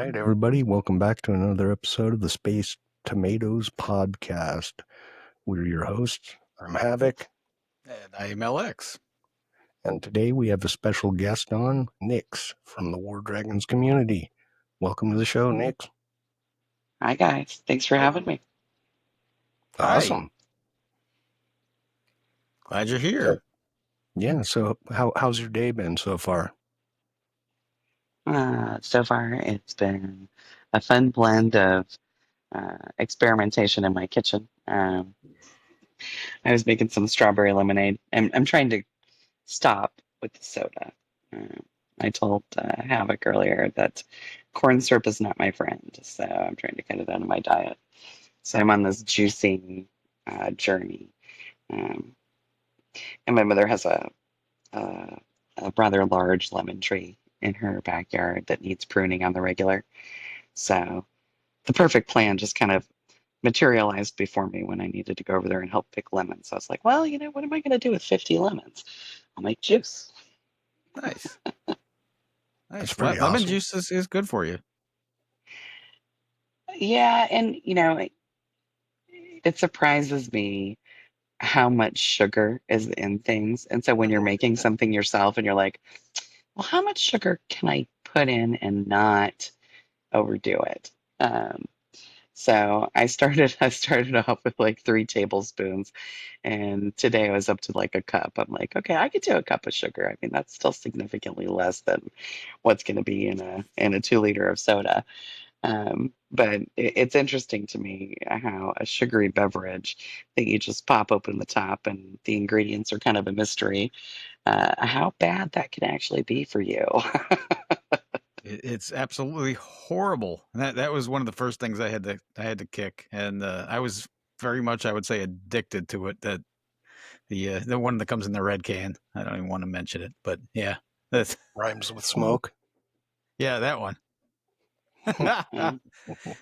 right, everybody, welcome back to another episode of the Space Tomatoes podcast. We're your hosts. I'm Havok, And I am LX. and today we have a special guest on, Nix from the War Dragons community. Welcome to the show, Nix. Hi, guys. Thanks for having me. Awesome. Glad you're here. So how's your day been so far? So far, it's been a fun blend of experimentation in my kitchen. I was making some strawberry lemonade. I'm trying to stop with the soda. I told Havoc earlier that corn syrup is not my friend, so I'm trying to cut it out of my diet. So I'm on this juicing journey. Um, and my mother has a rather large lemon tree in her backyard that needs pruning on the regular. So the perfect plan just kind of materialized before me when I needed to go over there and help pick lemons. So I was like, well, what am I going to do with 50 lemons? I'll make juice. Nice. That's pretty Lemon awesome. juice is good for you. Yeah, and it surprises me how much sugar is in things. And so when you're making something yourself and you're like, well, how much sugar can I put in and not overdo it? So I started off with like 3 tablespoons, and today I was up to like a cup. I'm like, okay, I could do a cup of sugar. I mean, that's still significantly less than what's going to be in a 2 liter of soda. But it's interesting to me how a sugary beverage that you just pop open the top and the ingredients are kind of a mystery, how bad that can actually be for you. It's absolutely horrible. And that was one of the first things I had to kick, and I was very much, I would say, addicted to it. That the one that comes in the red can. I don't even want to mention it, but yeah, that's Rhymes with smoke. yeah, that one.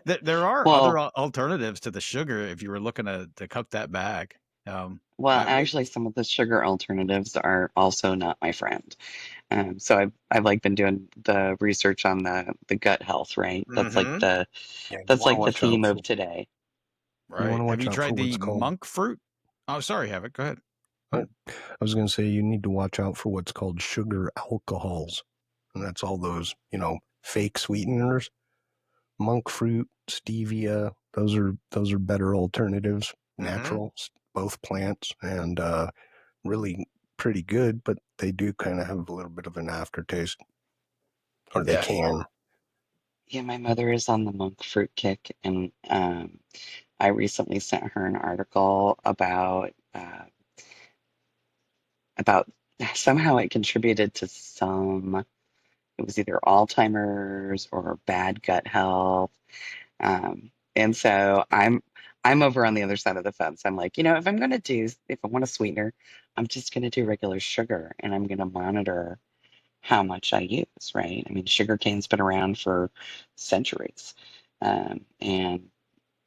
There are Well, other alternatives to the sugar if you were looking to cut that back. actually, some of the sugar alternatives are also not my friend. So I've like been doing the research on the gut health, right? Mhm. Yeah, you That's want to like the watch out theme for, of today. Right. Have you for tried what's the called. monk fruit? Oh, sorry, Havoc. Go ahead. I was going to say you need to watch out for what's called sugar alcohols, and that's all those fake sweeteners. Monk fruit, stevia, those are better alternatives, natural, both plants, and really pretty good, but they do kind of have a little bit of an aftertaste, or they can. Yeah, my mother is on the monk fruit kick, and I recently sent her an article about somehow it contributed to some. It was either Alzheimer's or bad gut health. And so I'm over on the other side of the fence. I'm like, if I want a sweetener, I'm just gonna do regular sugar and I'm gonna monitor how much I use, right? I mean, sugar cane's been around for centuries. And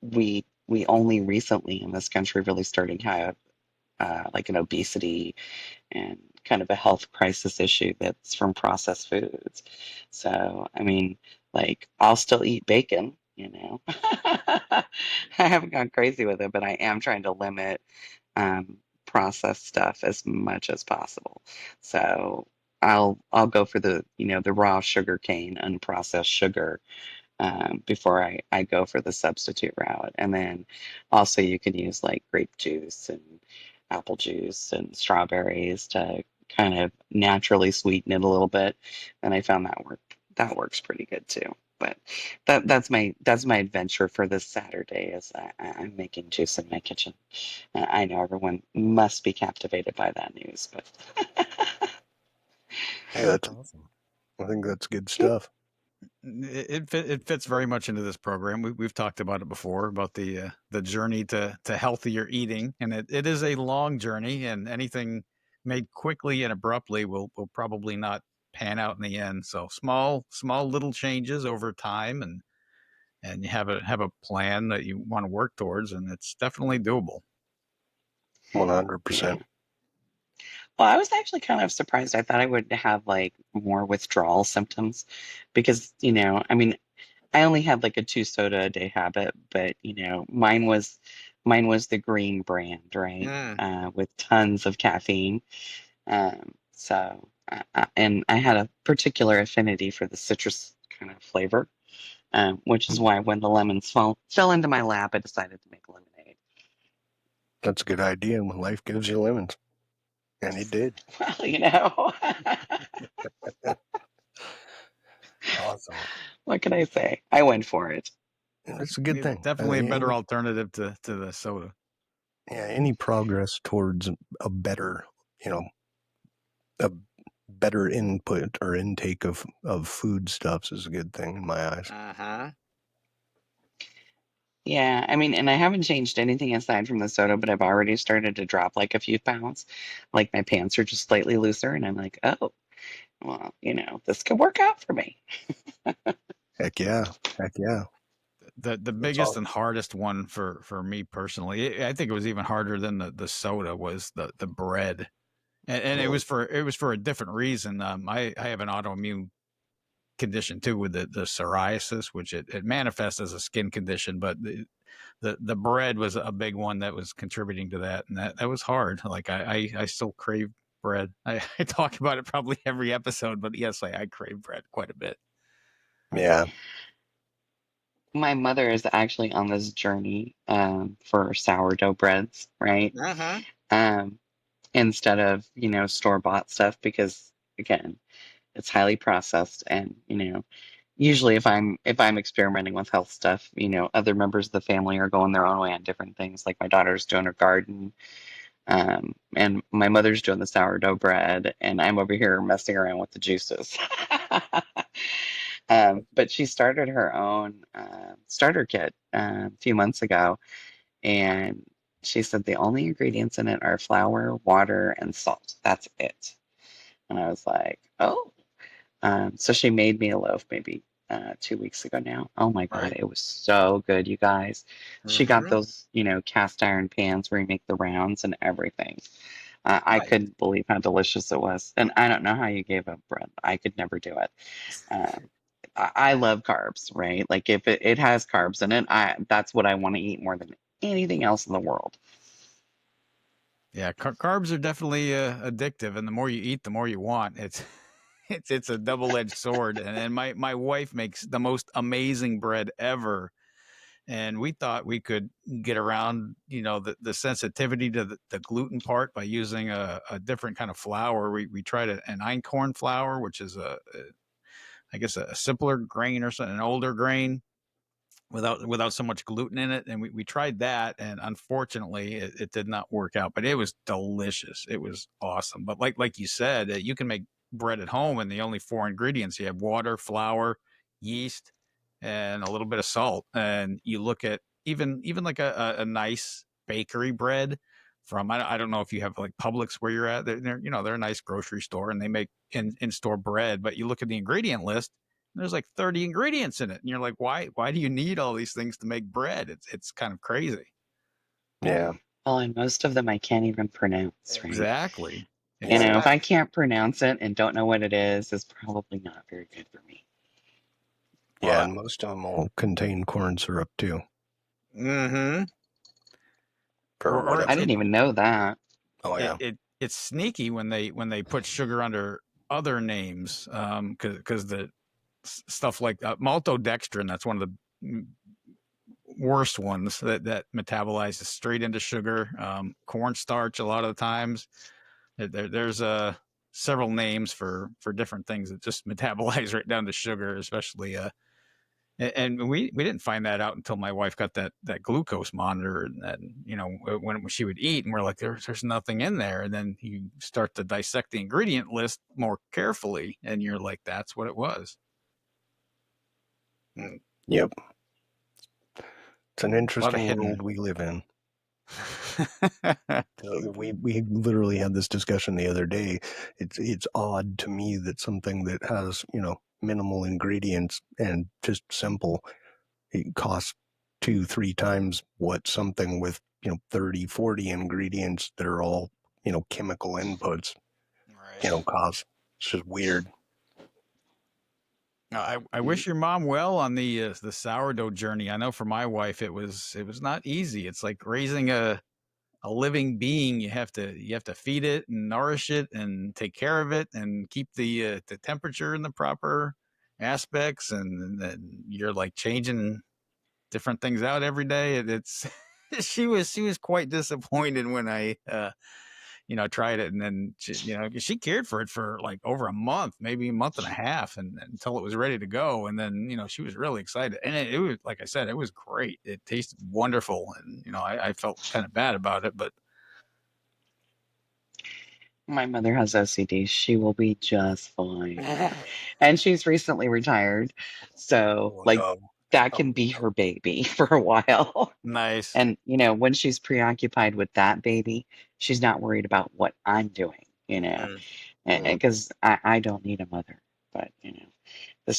we only recently in this country really started to have like an obesity and kind of a health crisis issue that's from processed foods. So, I mean, like, I'll still eat bacon. I haven't gone crazy with it, but I am trying to limit processed stuff as much as possible. So I'll go for the raw sugar cane, unprocessed sugar, before I go for the substitute route. And then also you can use like grape juice and apple juice and strawberries to kind of naturally sweeten it a little bit. And I found that works pretty good too. But that's my adventure for this Saturday is I'm making juice in my kitchen. I know everyone must be captivated by that news, but Hey, that's awesome. I think that's good stuff. It fits very much into this program. We've talked about it before about the journey to healthier eating, and it is a long journey, and anything made quickly and abruptly will probably not pan out in the end. So small little changes over time, and you have a plan that you want to work towards, and it's definitely doable. 100%. well, I was actually kind of surprised. I thought I would have like more withdrawal symptoms because, I mean, I only had like a 2 soda a day habit, but mine was the green brand, right? Mm. With tons of caffeine. And I had a particular affinity for the citrus kind of flavor, which is why when the lemons fell into my lap, I decided to make lemonade. That's a good idea when life gives you lemons. And it did. Well, Awesome. what can I say? I went for it. That's a good thing. Definitely a better alternative to the soda. Yeah, any progress towards a better, a better input or intake of foodstuffs is a good thing in my eyes. Uh-huh. Yeah, I mean, and I haven't changed anything aside from the soda, but I've already started to drop like a few pounds. Like my pants are just slightly looser, and I'm like, oh, well, this could work out for me. Heck yeah. Heck yeah. The That's biggest all. and hardest one for me personally, I think it was even harder than the soda, was the bread. And it Well, was for a different reason. I have an autoimmune condition too, with the psoriasis, which it manifests as a skin condition, but the bread was a big one that was contributing to that, and that was hard. Like I still crave bread. I talk about it probably every episode, but yes, I crave bread quite a bit. yeah. My mother is actually on this journey for sourdough breads, right? Uh-huh. Um, Instead of, store-bought stuff because again, it's highly processed and, usually if I'm experimenting with health stuff, other members of the family are going their own way on different things. Like my daughter's doing her garden, and my mother's doing the sourdough bread, and I'm over here messing around with the juices. But she started her own starter kit a few months ago, and she said the only ingredients in it are flour, water, and salt. That's it. And I was like, oh. So she made me a loaf maybe 2 weeks ago now. Oh my God, Right. it was so good, you guys. She got Mm-hmm. those, cast iron pans where you make the rounds and everything. I Nice. couldn't believe how delicious it was. And I don't know how you gave up bread. I could never do it. Um, I love carbs, right? Like if it has carbs in it, that's what I want to eat more than anything else in the world. Yeah, carbs are definitely addictive, and the more you eat, the more you want. It's a double-edged sword. And my wife makes the most amazing bread ever, and we thought we could get around, the sensitivity to the gluten part by using a different kind of flour. We tried an einkorn flour, which is I guess a simpler grain or something, an older grain, without so much gluten in it, and we tried that, and unfortunately it did not work out, but it was delicious. It was awesome. But like you said, you can make bread at home, and the only four ingredients, you have water, flour, yeast, and a little bit of salt. And you look at even like a nice bakery bread from, I don't know if you have like Publix where you're at. They're a nice grocery store, and they make in-store bread, but you look at the ingredient list, there's like 30 ingredients in it, and you're like, why do you need all these things to make bread? It's kind of crazy. Yeah. Well, and most of them I can't even pronounce, right? Exactly. Yeah. If I Exactly. can't pronounce it and don't know what it is, it's probably not very good for me. Yeah. Well, And most of them will contain corn syrup too, mm-hmm. for Or I whatever. didn't even know that. Oh, yeah. it's sneaky when they put sugar under other names, because the stuff like maltodextrin, that's one of the worst ones that metabolizes straight into sugar. Cornstarch, a lot of the times there's several names for different things that just metabolize right down to sugar, especially and we didn't find that out until my wife got that glucose monitor, and when she would eat, and we're like, there's nothing in there, and then you start to dissect the ingredient list more carefully, and you're like, that's what it was. A Yep. It's an lot of interesting hidden. world we live in. We literally had this discussion the other day. It's odd to me that something that has, minimal ingredients and just simple, it costs 2-3 times what something with, 30-40 ingredients that are all, chemical inputs, Right. costs. It's just weird. I wish your mom well on the sourdough journey. I know for my wife it was not easy. It's like raising a living being. You have to feed it and nourish it and take care of it and keep the temperature in the proper aspects, and then you're like changing different things out every day. It's she was quite disappointed when I tried it, and then she cared for it for like over a month, maybe a month and a half, and until it was ready to go. And then she was really excited, and it was, like I said, it was great. It tasted wonderful, and I felt kind of bad about it, but My mother has OCD. She will be just fine. And she's recently retired. So, Oh like, no. that Oh can be no. her baby for a while. nice. And, when she's preoccupied with that baby, she's not worried about what I'm doing, Mm, mm. because I don't need a mother. But, the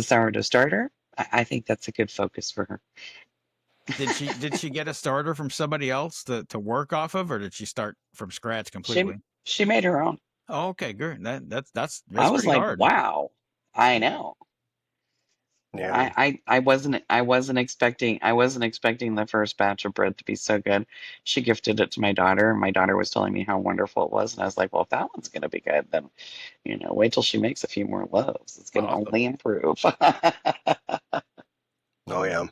sourdough starter, I think that's a good focus for her. Did she get a starter from somebody else to work off of, or did she start from scratch She completely? she made her own. Oh, okay, good. That's I that's was pretty like, hard. wow, I know. Yeah. I wasn't expecting the first batch of bread to be so good. She gifted it to my daughter, and my daughter was telling me how wonderful it was, and I was like, well, if that one's gonna be good, then wait till she makes a few more loaves. It's gonna Awesome. only improve. Oh yeah.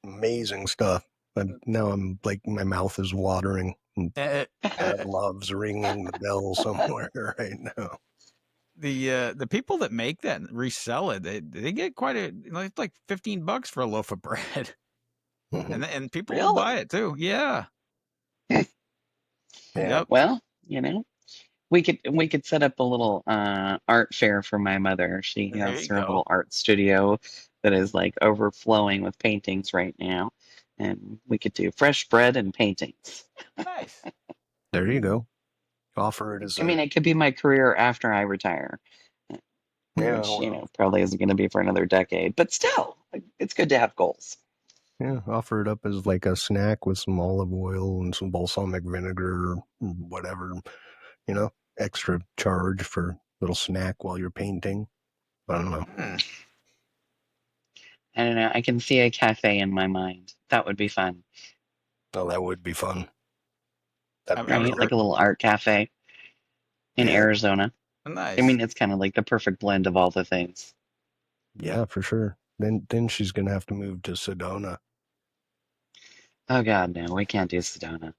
Amazing stuff. But now I'm like my mouth is watering and Eh, Pavlov's ringing the bell somewhere right now. the people that make that and resell it, they get quite it's like $15 for a loaf of bread, Mhm. and people will buy Really? it too. Yeah. Yeah. Yep. Well, we could set up a little art fair for my mother. She There has you her go. little art studio that is like overflowing with paintings right now, and we could do fresh bread and paintings. Nice. There you go. Offer it as I a mean, it could be my career after I retire, yeah, which well, probably isn't going to be for another decade, but still, like, it's good to have goals. yeah, offer it up as like a snack with some olive oil and some balsamic vinegar or whatever, extra charge for little snack while you're painting. I don't know. Hmm. I don't know. I can see a cafe in my mind. That would be fun, Oh, that would be fun. That'd be I was right? really Like a little art cafe in yeah, Arizona. I nice. mean, it's kind of like the perfect blend of all the things. yeah, for sure. Then she's gonna have to move to Sedona. Oh God, no, we can't do Sedona.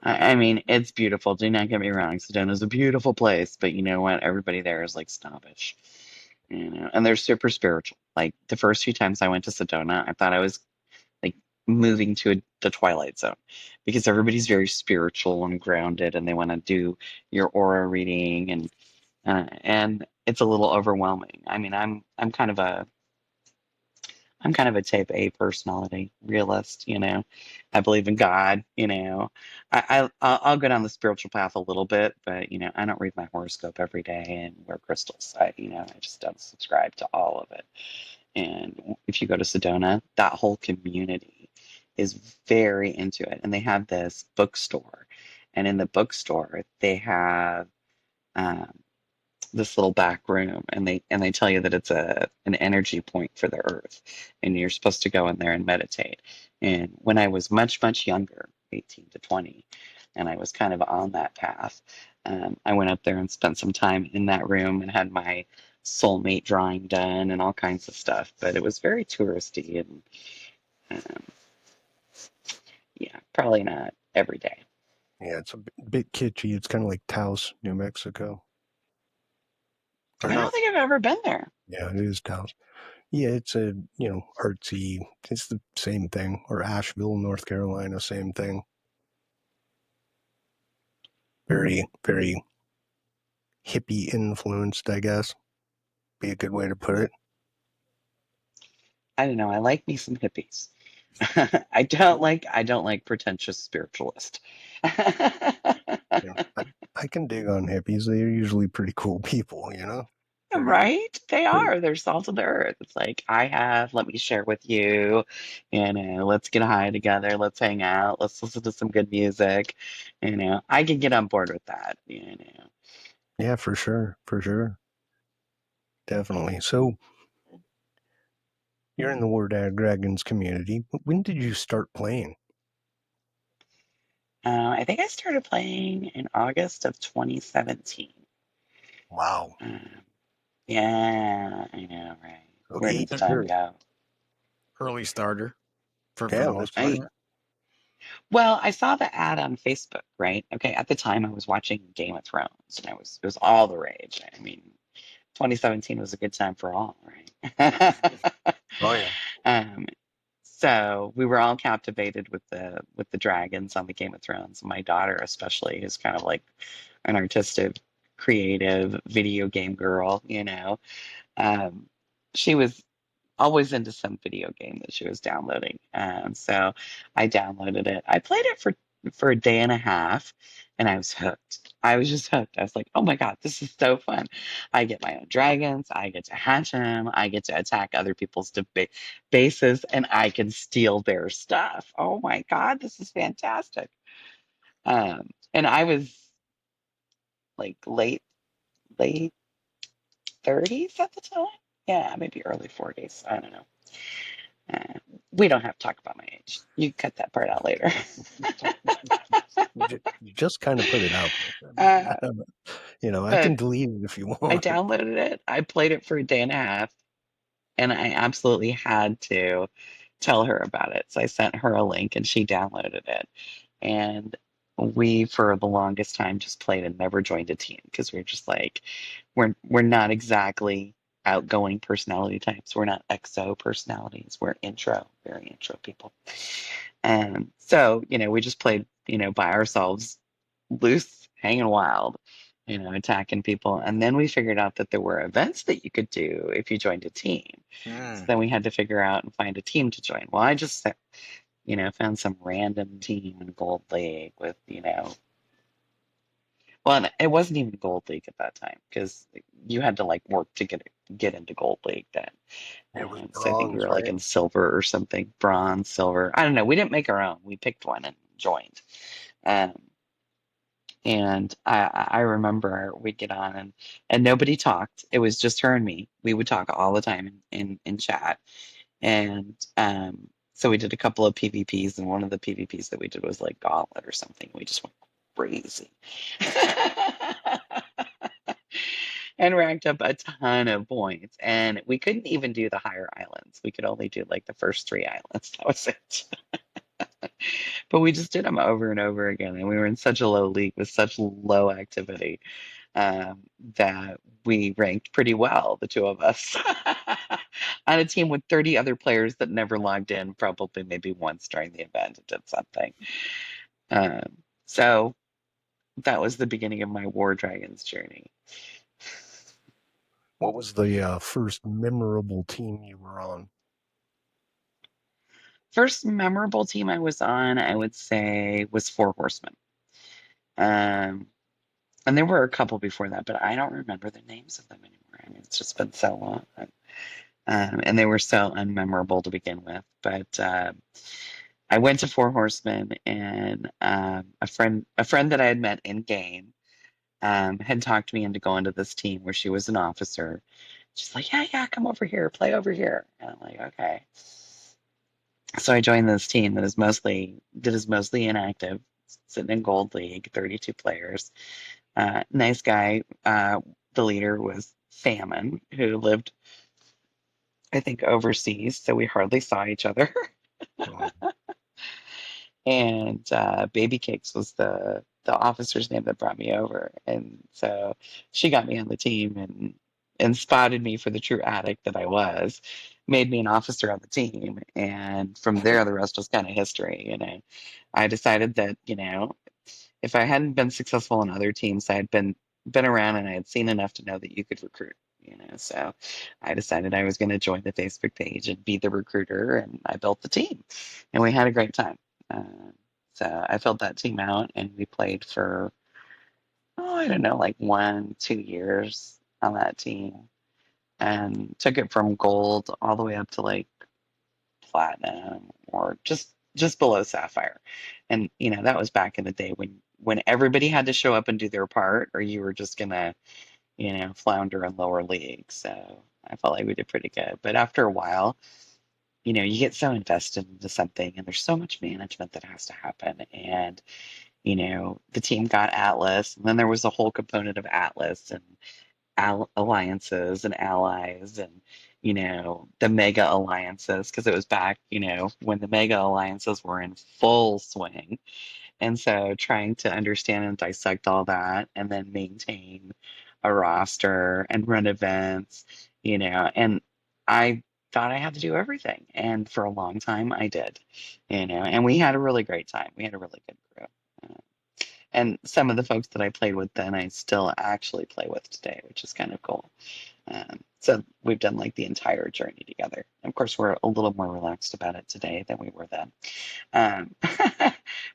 I mean, it's beautiful. Do not get me wrong. Sedona's a beautiful place, but you know what? Everybody there is like snobbish, and they're super spiritual. Like the first few times I went to Sedona, I thought I was like moving to the Twilight Zone because everybody's very spiritual and grounded, and they want to do your aura reading, and it's a little overwhelming. I mean, I'm kind of a type A personality, realist, I believe in God, I'll go down the spiritual path a little bit, but I don't read my horoscope every day and wear crystals. I just don't subscribe to all of it. And if you go to Sedona, that whole community is very into it. And they have this bookstore. And in the bookstore, they have um, this little back room, and they tell you that it's an energy point for the earth, and you're supposed to go in there and meditate. And when I was much younger, 18 to 20, and I was kind of on that path, I went up there and spent some time in that room and had my soulmate drawing done and all kinds of stuff, but it was very touristy, and um, yeah, probably not every day. Yeah, it's a bit kitschy. It's kind of like Taos, New Mexico, or I don't not? think I've ever been there. Yeah, it is Taos. Yeah, it's a artsy. It's the same thing. Or Asheville, North Carolina, same thing. Very very hippie influenced, I guess. Be a good way to put it. I don't know. I like me some hippies. I don't like pretentious spiritualist. Yeah, I can dig on hippies. They're usually pretty cool people. Pretty Right? They pretty. are. They're salt of the earth. It's like let me share with you, let's get high together, let's hang out, let's listen to some good music. I can get on board with that. Yeah, for sure, for sure. definitely. So you're in the War Dragons community. When did you start playing? I think I started playing in August of 2017. Wow. Um, yeah, I know, right? So Where does 8 time years. go? Early starter for Yeah, the that's most part. I right. Well, I saw the ad on Facebook, right? Okay, at the time I was watching Game of Thrones, and it was all the rage. I mean, 2017 was a good time for all, right? Oh yeah. um, so we were all captivated with the dragons on the Game of Thrones. My daughter, especially, is kind of like an artistic, creative video game girl. Um, she was always into some video game that she was downloading. So I downloaded it. I played it for a day and a half, and I was hooked. I was just hooked. I was like, "Oh my God, this is so fun! I get my own dragons. I get to hatch them. I get to attack other people's bases, and I can steal their stuff. Oh my God, this is fantastic!" And I was like late 30s at the time. Yeah, maybe early 40s. I don't know. Uh, we don't have to talk about my age. You can cut that part out later. You just kind of put it out uh, there. I can but delete it if you I want. downloaded it. I played it for a day and a half, and I absolutely had to tell her about it. So I sent her a link, and she downloaded it. And we, for the longest time, just played and never joined a team because we're just like, we're not exactly outgoing personality types. We're not exo personalities. We're intro, very intro people. And so, we just played, by ourselves, loose, hanging wild, attacking people. And then we figured out that there were events that you could do if you joined a team. So Mm. then we had to figure out and find a team to join. Well, I just, found some random team in Gold League with, well, and it wasn't even Gold League at that time because you had to like work to get into Gold League then. It was So I think we bronze, were like right? in silver or something, bronze, silver. I don't know. We didn't make our own. We picked one and joined. Um, and I remember we'd get on and nobody talked. It was just her and me. We would talk all the time in chat. And so we did a couple of PvPs, and one of the PvPs that we did was like Gauntlet or something. We just went crazy. And racked up a ton of points. And we couldn't even do the higher islands. We could only do like the first three islands. That was it. But we just did them over and over again. And we were in such a low league with such low activity that we ranked pretty well, the two of us, on a team with 30 other players that never logged in, probably maybe once during the event and did something. So that was the beginning of my War Dragons journey. What was the first memorable team you were on? First memorable team I was on, I would say, was Four Horsemen. Um, and there were a couple before that, but I don't remember the names of them anymore. I mean, it's just been so long. And they were so unmemorable to begin with. But I went to Four Horsemen, and a friend that I had met in game had talked me into going to this team where she was an officer. She's like, yeah, yeah, come over here, play over here. And I'm like, okay. So I joined this team that is mostly inactive, sitting in Gold League, 32 players. Nice guy. The leader was Famine, who lived, I think, overseas, so we hardly saw each other. Oh, And Baby Cakes was the officer's name that brought me over, and so she got me on the team and spotted me for the true addict that I was, made me an officer on the team, and from there the rest was kind of history. I decided that if I hadn't been successful in other teams, I had been around and I had seen enough to know that you could recruit. So I decided I was going to join the Facebook page and be the recruiter, and I built the team, and we had a great time. Uh, so I filled that team out, and we played for I don't know, like 1, 2 years on that team, and took it from gold all the way up to like platinum or just below sapphire. And that was back in the day when everybody had to show up and do their part, or you were just gonna flounder in lower leagues. So I felt like we did pretty good. But after a while, you get so invested into something and there's so much management that has to happen. And, the team got Atlas, and then there was a whole component of Atlas and alliances and allies and, the mega alliances, because it was back, when the mega alliances were in full swing. And so trying to understand and dissect all that and then maintain a roster and run events, and I thought I had to do everything. And for a long time I did, and we had a really great time. We had a really good crew. Uh, and some of the folks that I played with then I still actually play with today, which is kind of cool. So we've done like the entire journey together. Of course, we're a little more relaxed about it today than we were then.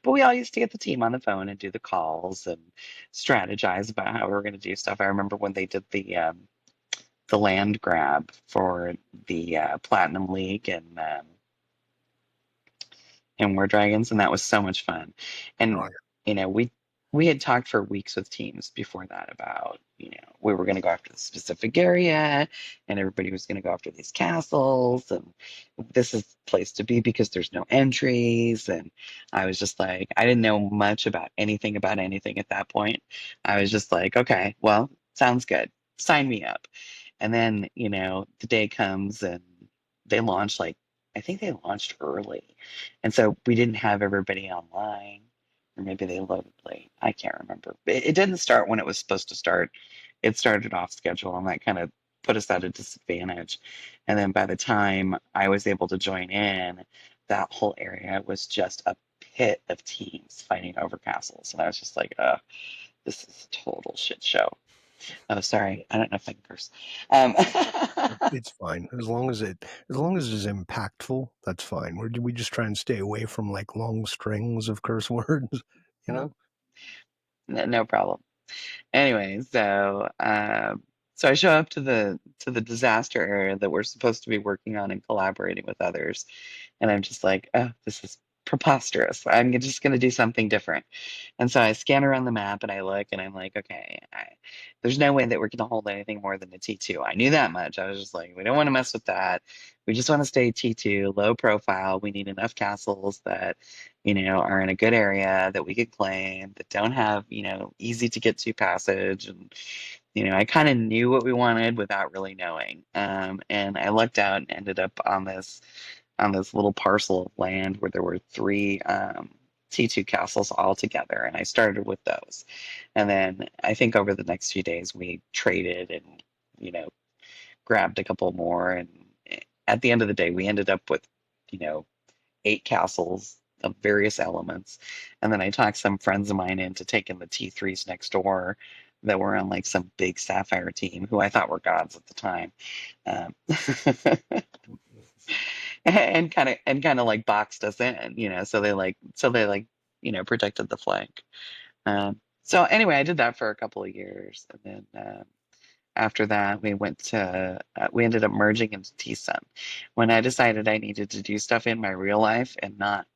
But we all used to get the team on the phone and do the calls and strategize about how we were going to do stuff. I remember when they did the land grab for the Platinum League and War Dragons, and that was so much fun. And Oh, we had talked for weeks with teams before that about we were going to go after the specific area, and everybody was going to go after these castles, and this is the place to be because there's no entries. And I was just like, I didn't know much about anything at that point. I was just like, okay, well, sounds good. Sign me up. And then the day comes and they launch like I think they launched early. And so we didn't have everybody online, or maybe they loaded late. I can't remember. It didn't start when it was supposed to start. It started off schedule, and that kind of put us at a disadvantage. And then by the time I was able to join in, that whole area was just a pit of teams fighting over castles. And I was just like, this is a total shit show. Oh, sorry. I don't know if I can curse. Um, it's fine as long as it's impactful. That's fine. We just try and stay away from like long strings of curse words, you know. no problem. Anyway, so I show up to the disaster area that we're supposed to be working on and collaborating with others, and I'm just like, oh, this is preposterous. I'm just going to do something different. And so I scan around the map and I look and I'm like, okay, there's no way that we're going to hold anything more than a T2. I knew that much. I was just like, we don't want to mess with that. We just want to stay T2, low profile. We need enough castles that, are in a good area that we could claim, that don't have, easy to get to passage. And, I kind of knew what we wanted without really knowing. And I looked out and ended up on this little parcel of land where there were three T2 castles all together, and I started with those. And then I think over the next few days we traded and grabbed a couple more, and at the end of the day we ended up with you know 8 castles of various elements. And then I talked some friends of mine into taking the T3s next door that were on like some big sapphire team who I thought were gods at the time. Um, and kind of like boxed us in, so they protected the flank. So anyway, I did that for a couple of years, and then after that we ended up merging into TSUN when I decided I needed to do stuff in my real life and not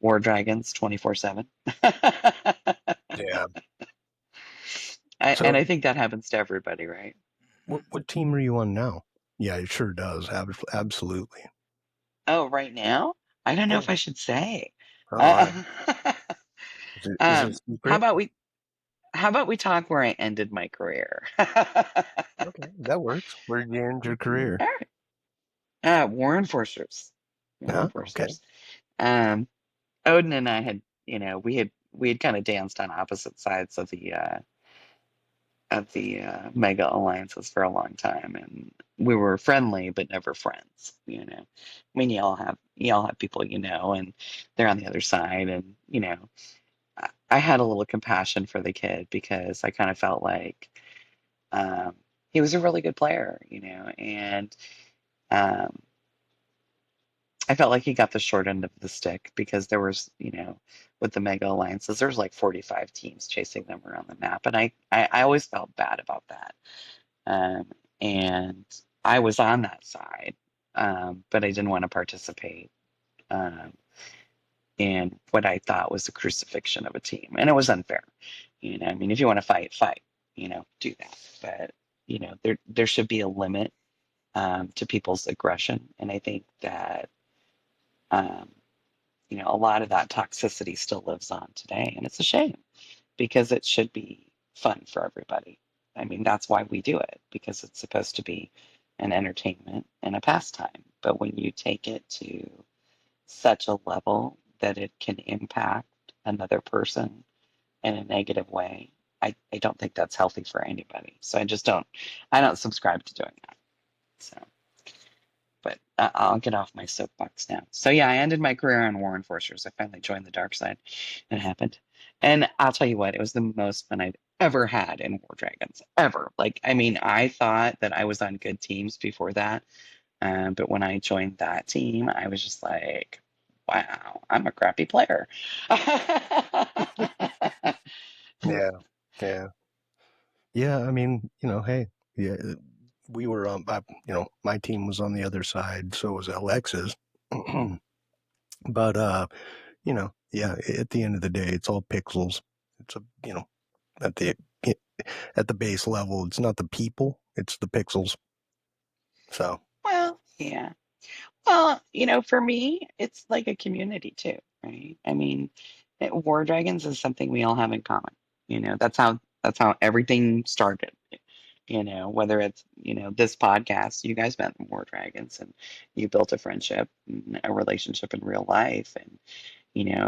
War Dragons 24/7. Yeah. And So I think that happens to everybody, right? what team are you on now? Yeah, it sure does. Absolutely. Oh, right now? I don't know Yeah. if I should say. All right. Uh, Is it how secret? about we talk where I ended my career? Okay, that works. Where did you end your career? All right. War Enforcers. War Huh? Okay. Enforcers. Um, Odin and I had, we had kind of danced on opposite sides of the mega alliances for a long time, and we were friendly but never friends. I mean, you all have people, and they're on the other side, and I had a little compassion for the kid because I kind of felt like um, he was a really good player, and um, I felt like he got the short end of the stick because there was, with the mega alliances, there's like 45 teams chasing them around the map, and I always felt bad about that. Um, and I was on that side, but I didn't want to participate um, in what I thought was a crucifixion of a team, and it was unfair. I mean, if you want to fight, fight. do that. But there should be a limit to people's aggression, and I think that um, a lot of that toxicity still lives on today, and it's a shame because it should be fun for everybody. I mean, that's why we do it, because it's supposed to be an entertainment and a pastime. But when you take it to such a level that it can impact another person in a negative way, I don't think that's healthy for anybody. So I don't subscribe to doing that. So, but I'll get off my soapbox now. So yeah, I ended my career on War Enforcers. I finally joined the dark side. It happened. And I'll tell you what, it was the most fun I've ever had in War Dragons, ever. Like, I mean, I thought that I was on good teams before that. But when I joined that team, I was just like, wow, I'm a crappy player. Yeah, yeah, yeah. I mean, hey, yeah, we were my team was on the other side, so was Lx's. But yeah, at the end of the day, it's all pixels. It's at the at the base level, it's not the people, it's the pixels. So Well, yeah. Well, for me, it's like a community too, right? I mean, War Dragons is something we all have in common. That's how everything started. Whether it's this podcast, you guys met in War Dragons, and you built a friendship, and a relationship in real life, and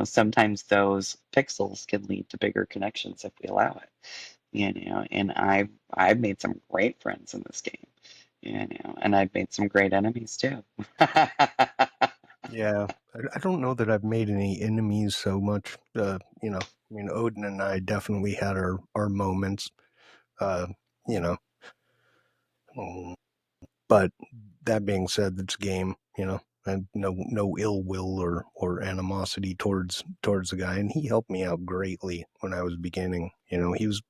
sometimes those pixels can lead to bigger connections if we allow it. And I've made some great friends in this game. And I've made some great enemies too. yeah, I don't know that I've made any enemies so much. I mean, Odin and I definitely had our moments. Uh, you know, mm, but that being said, it's a game. And no ill will or animosity towards the guy, and he helped me out greatly when I was beginning. He was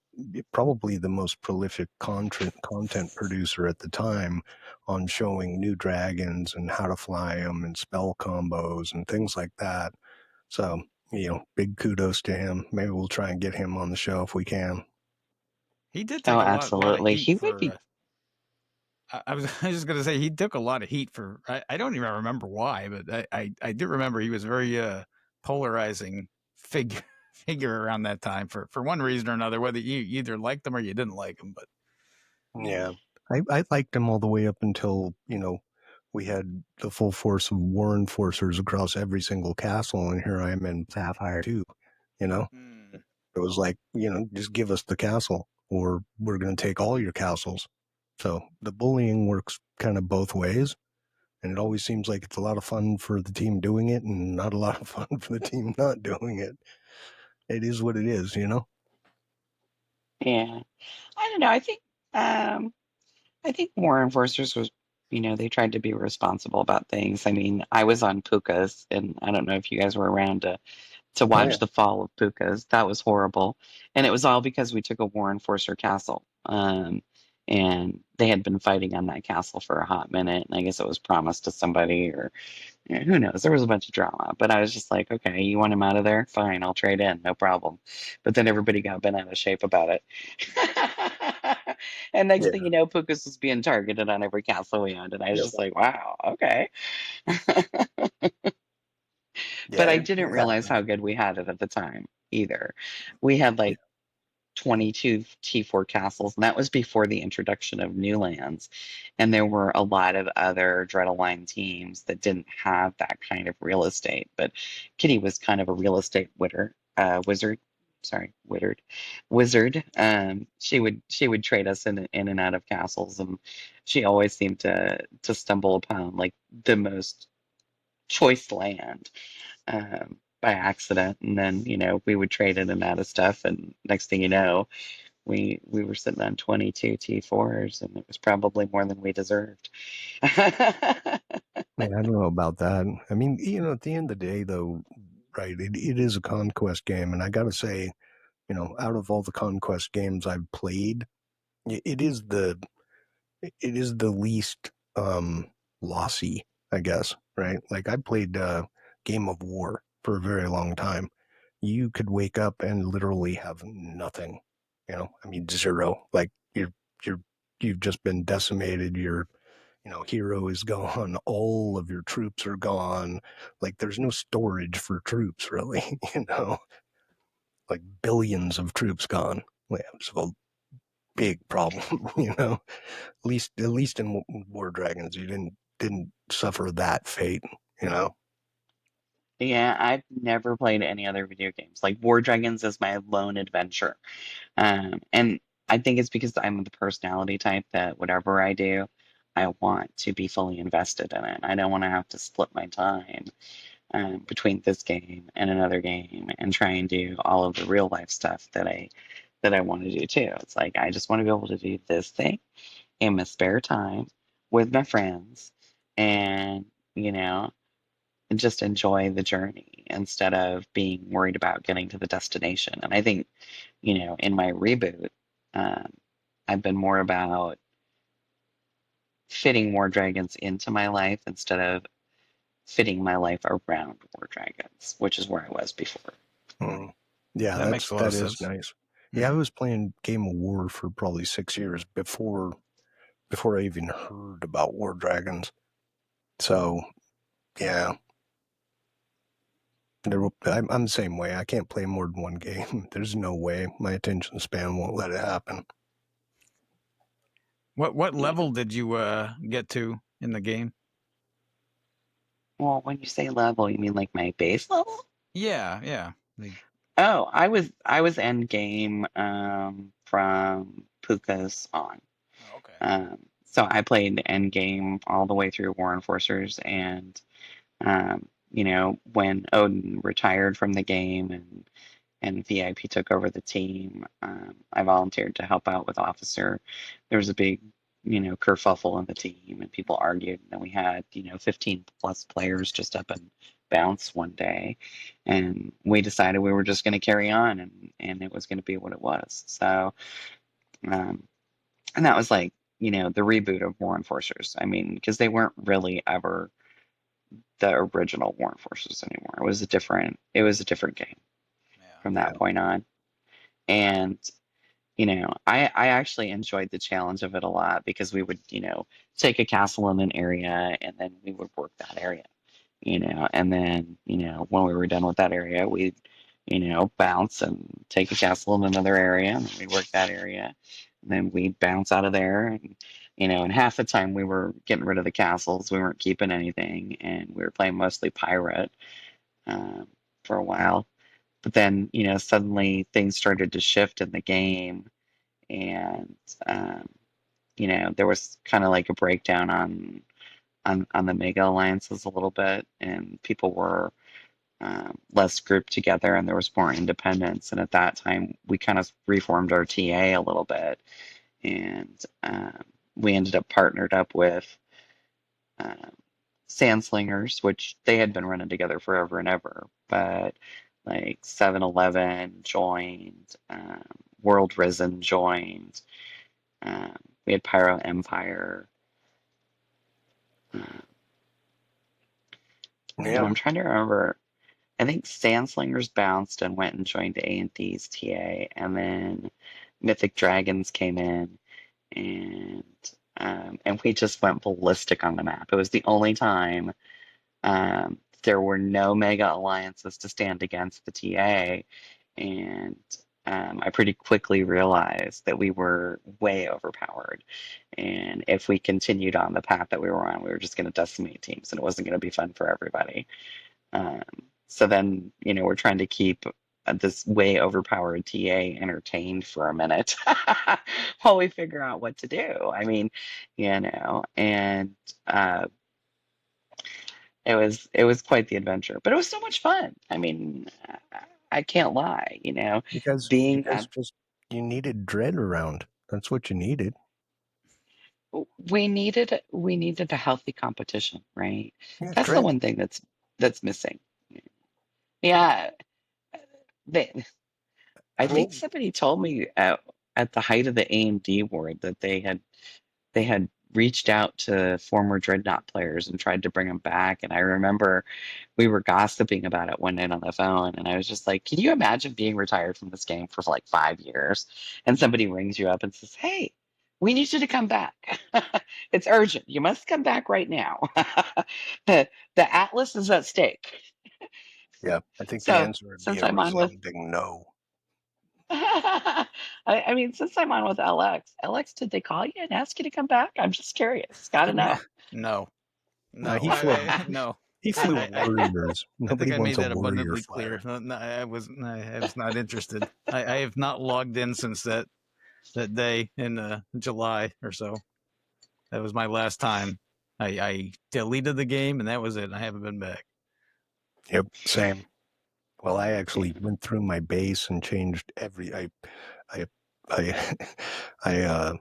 probably the most prolific content producer at the time on showing new dragons and how to fly them and spell combos and things like that. So, big kudos to him. Maybe we'll try and get him on the show if we can. He did Oh, take a lot of absolutely. heat He would for. be. I was I was just gonna say he took a lot of heat for. I don't even remember why, but I do remember he was very polarizing figure figure around that time for one reason or another. Whether you either liked him or you didn't like him, but Yeah. I liked him all the way up until, we had the full force of war enforcers across every single castle, and here I am in Sapphire too. You know, hmm. it was like, just give us the castle, or we're going to take all your castles. So the bullying works kind of both ways, and it always seems like it's a lot of fun for the team doing it, and not a lot of fun for the team not doing it. It is what it is. Yeah. I don't know. I think War Enforcers was, they tried to be responsible about things. I mean, I was on Pukas, and I don't know if you guys were around to Oh yeah, watch the fall of Pukas. That was horrible. And it was all because we took a War Enforcer castle. And they had been fighting on that castle for a hot minute. And I guess it was promised to somebody, or who knows? There was a bunch of drama. But I was just like, okay, you want him out of there? Fine, I'll trade in. No problem. But then everybody got bent out of shape about it. And next thing yeah, you know, Pukas was being targeted on every castle we owned. And I was yep, just like, wow, okay. But yeah. I It didn't realize happens. how good we had it at the time either. We had Yeah, like 22 T4 castles, and that was before the introduction of new lands. And there were a lot of other Dreadline teams that didn't have that kind of real estate. But Kitty was kind of a real estate wizard. Sorry, wizard. She would trade us in and out of castles, and she always seemed to stumble upon like the most choice land by accident, and then we would trade in and out of stuff, and next thing you know, we were sitting on 22 T4s, and it was probably more than we deserved. man, I don't know about that. I mean, at the end of the day, though, right? It is a conquest game, and I got to say, out of all the conquest games I've played, it is the least lossy, I guess. Right? Like I played Game of War for a very long time. You could wake up and literally have nothing, I mean, zero. Like you're you've just been decimated. Your hero is gone. All of your troops are gone. Like there's no storage for troops, really. Like billions of troops gone. Yeah, it's a big problem. At least in War Dragons, you didn't suffer that fate. You know. Yeah, I've never played any other video games. Like War Dragons is my lone adventure. And I think it's because I'm the personality type that whatever I do, I want to be fully invested in it. I don't want to have to split my time between this game and another game and try and do all of the real life stuff that I want to do too. It's like I just want to be able to do this thing in my spare time with my friends and, you know, just enjoy the journey instead of being worried about getting to the destination. And I think, in my reboot, um, I've been more about fitting more dragons into my life instead of fitting my life around War Dragons, which is where I was before. Mm. Yeah, That makes a lot that of is sense. nice. Yeah, I was playing Game of War for probably 6 years before I even heard about War Dragons. So yeah, I'm the same way. I can't play more than one game. There's no way my attention span won't let it happen. What Yeah. level did you get to in the game? Well, when you say level, you mean like my base level? Yeah, yeah. Oh, I was end game from Puka's on. Oh, okay. So I played end game all the way through War Enforcers, and when Odin retired from the game and VIP took over the team, I volunteered to help out with Officer. There was a big, kerfuffle in the team, and people argued. And then we had, 15 plus players just up and bounce one day, and we decided we were just going to carry on, and it was going to be what it was. So, um, and that was like, the reboot of War Enforcers. I mean, because they weren't really ever the original War Enforcers anymore. It was a different game Yeah. from Yeah. that point on. And I actually enjoyed the challenge of it a lot because we would, take a castle in an area and then we would work that area, and then, when we were done with that area, we'd, bounce and take a castle in another area and then we'd work that area. And then we'd bounce out of there and, and half the time we were getting rid of the castles. We weren't keeping anything and we were playing mostly pirate um, for a while. But then, suddenly things started to shift in the game and um, there was kind of like a breakdown on the mega alliances a little bit, and people were less grouped together, and there was more independence. And at that time, we kind of reformed our TA a little bit, and we ended up partnered up with um, Sandslingers, which they had been running together forever and ever, but like 7-Eleven joined, World Risen joined. Um, we had Pyro Empire. Uh, Yeah. I'm trying to remember. I think Sandslingers bounced and went and joined A&D's TA, and then Mythic Dragons came in, and we just went ballistic on the map. It was the only time there were no mega alliances to stand against the TA, and I pretty quickly realized that we were way overpowered. And if we continued on the path that we were on, we were just going to decimate teams, and it wasn't going to be fun for everybody. Um, so then, we're trying to keep this way overpowered TA entertained for a minute while we figure out what to do. I mean, and uh, it was quite the adventure, but it was so much fun. I mean, I can't lie, being Because just you needed dread around. That's what you needed. we needed a healthy competition, right? Yeah, That's the dread. one thing that's missing. Yeah, they, I I think mean, somebody told me at the height of the AMD war that they had reached out to former Dreadnought players and tried to bring them back. And I remember we were gossiping about it one night on the phone, and I was just like, "Can you imagine being retired from this game for like 5 years, and somebody rings you up and says, 'Hey, we need you to come back. It's urgent. You must come back right now. The Atlas is at stake.'" Yeah, I think the So answer would be since a I'm on with, resounding no. I mean, since I'm on with LX, did they call you and ask you to come back? I'm just curious. Got to know. No, No, no, no. he I, flew I, warriors. I think Nobody I wants made a that warrior abundantly clear. flyer. No, I was not interested. I have not logged in since that day in July or so. That was my last time. I deleted the game and that was it. I haven't been back. Yep, same. Well, I actually went through my base and changed I, I, I,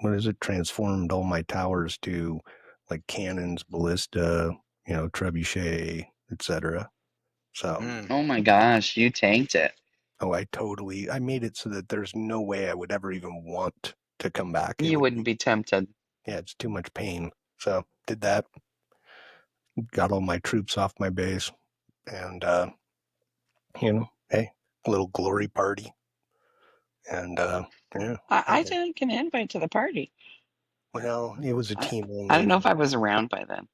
what is it? Transformed all my towers to like cannons, ballista, trebuchet, etc. So, Mm. Oh my gosh, you tanked it. oh, I made it so that there's no way I would ever even want to come back. It You would wouldn't be, be tempted. yeah, it's too much pain. So, did that, got all my troops off my base, and, hey, a little glory party. And, yeah, I had a, didn't get an invite to the party. well, it was a I, team I only don't know if I event. was around by then.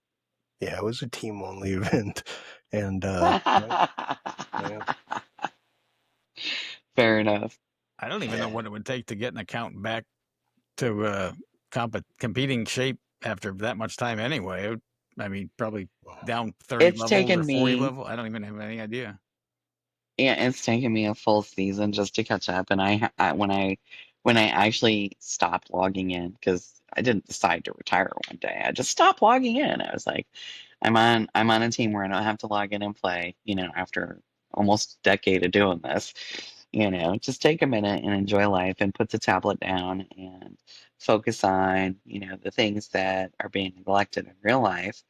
Yeah, it was a team only event. And, yeah, yeah. Fair enough. I don't even know Yeah. what it would take to get an account back to competing shape after that much time anyway. I mean, probably down 30 It's levels or taken 40 me, level. I don't even have any idea. yeah, it's taken me a full season just to catch up. And when I actually stopped logging in, because I didn't decide to retire one day, I just stopped logging in. I was like, I'm on a team where I don't have to log in and play. After almost a decade of doing this, just take a minute and enjoy life and put the tablet down and focus on the things that are being neglected in real life,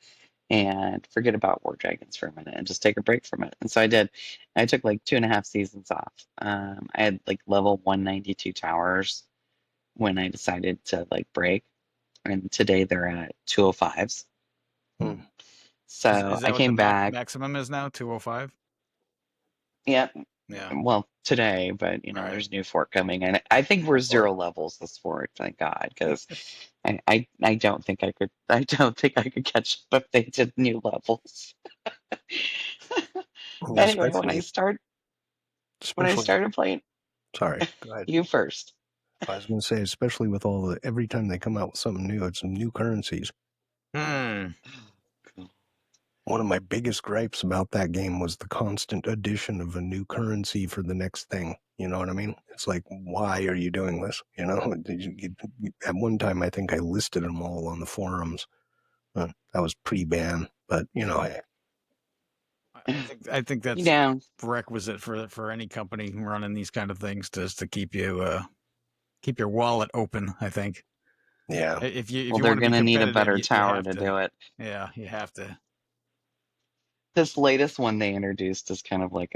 and forget about War Dragons for a minute and just take a break from it. And so I did. I took like 2.5 seasons off. I had like level 192 towers when I decided to like break, and today they're at 205s. Hmm. So Is I that what the came back. maximum is now? 205? Yeah, Yeah. well, today, but Right. there's a new fork coming, and I think we're Well, 0 levels this fork. Thank God, because I don't think I could. I don't think I could catch up if they did new levels. yeah, Anyway, when I especially, started playing, sorry, go ahead. you first. I was going to say, especially with every time they come out with something new, it's new currencies. Hmm. One of my biggest gripes about that game was the constant addition of a new currency for the next thing. You know what I mean? It's like, why are you doing this? At one time, I think I listed them all on the forums. That was pre-ban, but hey, I think You that's know, requisite for any company running these kind of things, just to keep keep your wallet open. I think yeah. if well, you they're want to be gonna need a competitive, better you tower have to to. do it. Yeah, you have to. This latest one they introduced is kind of like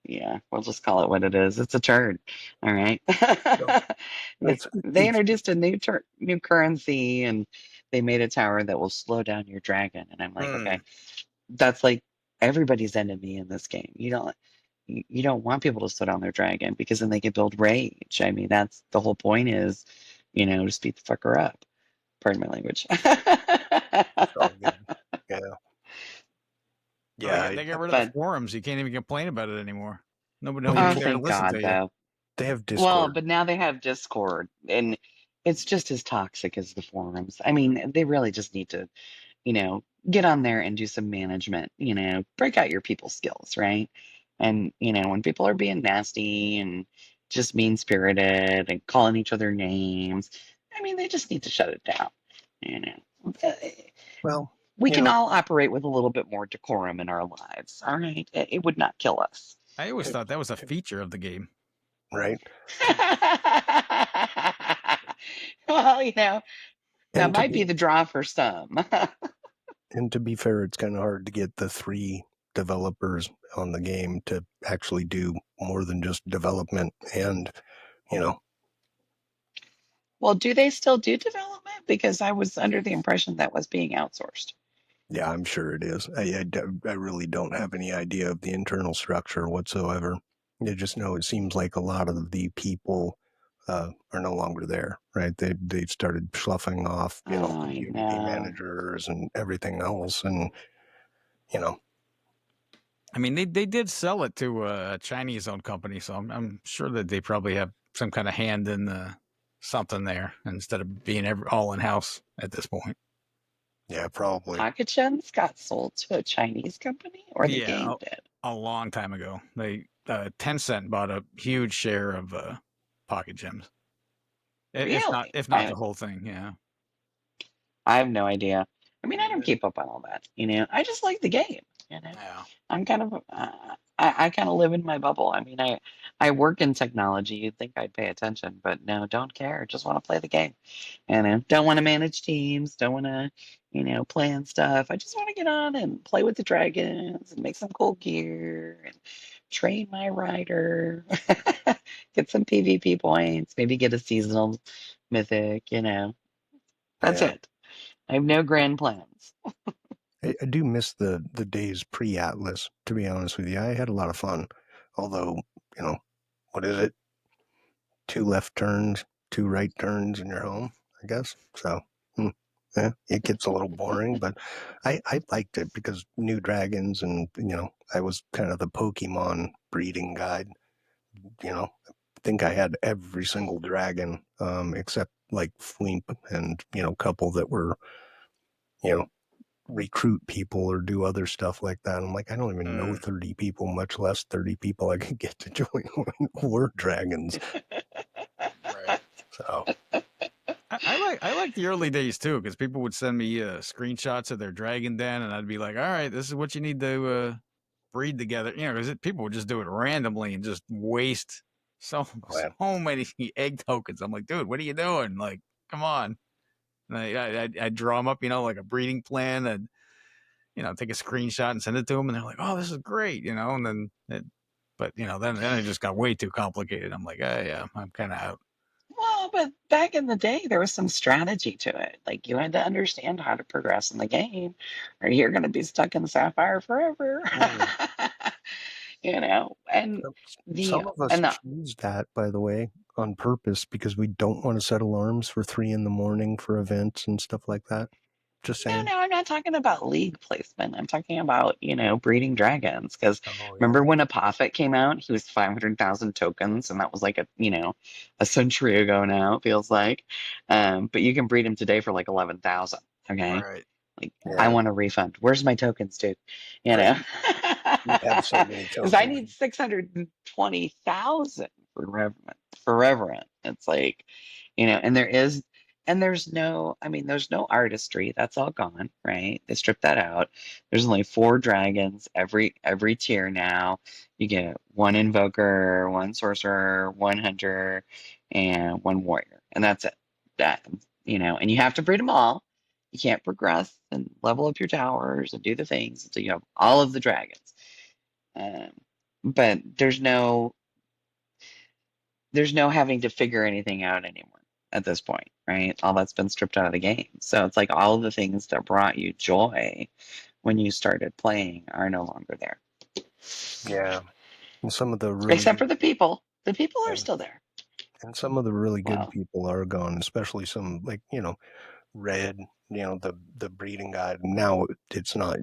yeah, we'll just call it what it is. It's a turd. All right. So They it's introduced a new currency, and they made a tower that will slow down your dragon. And I'm like, Hmm. okay, that's like everybody's enemy in this game. You don't want people to slow down their dragon, because then they can build rage. I mean, that's the whole point, is to speed the fucker up. Pardon my language. all good. Yeah, Well, yeah. they got rid of the But forums. You can't even complain about it anymore. Well, Nobody's oh, there to thank listen God, to you. though. they have Well, Discord. but now they have Discord, and it's just as toxic as the forums. I mean, they really just need to, get on there and do some management, break out your people skills, right? And, when people are being nasty and just mean spirited and calling each other names, I mean, they just need to shut it down. You know, Uh, Well, we you can know, all operate with a little bit more decorum in our lives, all right? It would not kill us. I always thought that was a feature of the game. right? To, Well, that and to might be be the draw for some. and to be fair, it's kind of hard to get the three developers on the game to actually do more than just development and you know Well, do they still do development? Because I was under the impression that was being outsourced. Yeah, I'm sure it is. I really don't have any idea of the internal structure whatsoever. I just know it seems like a lot of the people are no longer there, right? They started sloughing off, Oh, I community know. managers and everything else, and you know, I mean, they did sell it to a Chinese-owned company, so I'm sure that they probably have some kind of hand in something there instead of being all in house at this point. yeah, probably. Pocket Gems got sold to a Chinese company, or the Yeah, game did. a long time ago, they Tencent bought a huge share of Pocket Gems, Really? if not the whole thing. Yeah, I have no idea. I mean, I don't yeah, keep up on all that. I just like the game. yeah. I'm kind of I kind of live in my bubble. I mean, I work in technology. You'd think I'd pay attention, but no, don't care. Just want to play the game. Don't want to manage teams. Don't want to, plan stuff. I just want to get on and play with the dragons and make some cool gear and train my rider. Get some PvP points. Maybe get a seasonal mythic. That's Yeah, it. I have no grand plans. I do miss the days pre-Atlas. To be honest with you, I had a lot of fun. Although, you know, what is it? Two left turns, two right turns, and you're home, I guess. So, yeah, it gets a little boring, but I liked it because new dragons and, I was kind of the Pokemon breeding guide. I think I had every single dragon, except like Fleemp and, a couple that were, you know, recruit people or do other stuff like that. I'm like, I don't even know Mm. 30 people, much less 30 people I could get to join War Dragons. Right. So, I like the early days too, because people would send me screenshots of their dragon den, and I'd be like, "All right, this is what you need to breed together." Because people would just do it randomly and just waste so man, so many egg tokens. I'm like, dude, what are you doing? Like, come on. And I'd draw them up, like a breeding plan, and take a screenshot and send it to them, and they're like, "Oh, this is great," and then but then it just got way too complicated. I'm like, oh yeah, I'm kind of out. Well, but back in the day, there was some strategy to it. Like you had to understand how to progress in the game, or you're going to be stuck in Sapphire forever. mm, And the some of us and the choose that, by the way, on purpose because we don't want to set alarms for 3 in the morning for events and stuff like that. Just no, saying. no, I'm not talking about league placement. I'm talking about breeding dragons. Because Oh yeah, remember when Apothic came out, he was 500,000 tokens, and that was like a century ago now. It feels like, but you can breed him today for like 11,000. Okay. Right. Like, I yeah. want a refund. Where's my tokens, dude? You know, Right. You have so many because I tokens. need 620,000 for Reverend. It's like, and there's no artistry. That's all gone, right? They stripped that out. There's only 4 dragons every tier now. You get one invoker, one sorcerer, one hunter, and one warrior, and that's it. That and you have to breed them all. You can't progress and level up your towers and do the things until you have all of the dragons. Um, but there's no having to figure anything out anymore at this point, right? All that's been stripped out of the game. So it's like all of the things that brought you joy when you started playing are no longer there. Yeah. And some of the really Except good, for the people. The people are yeah. still there. And some of the really good Well, people are gone, especially some like, red, the breeding guide. Now it's not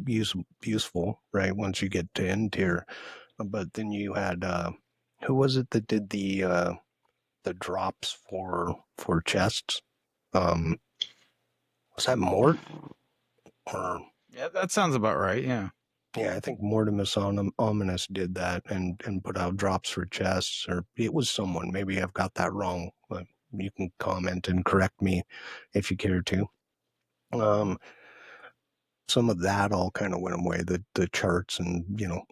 useful, right? Once you get to end tier. But then you had who was it that did the drops for chests? Um, was that Mort or Yeah, that sounds about right. Yeah. yeah, I think Mortimus Ominous did that and put out drops for chests, or it was someone. Maybe I've got that wrong, but you can comment and correct me if you care to. Um, some of that all kind of went away, the charts and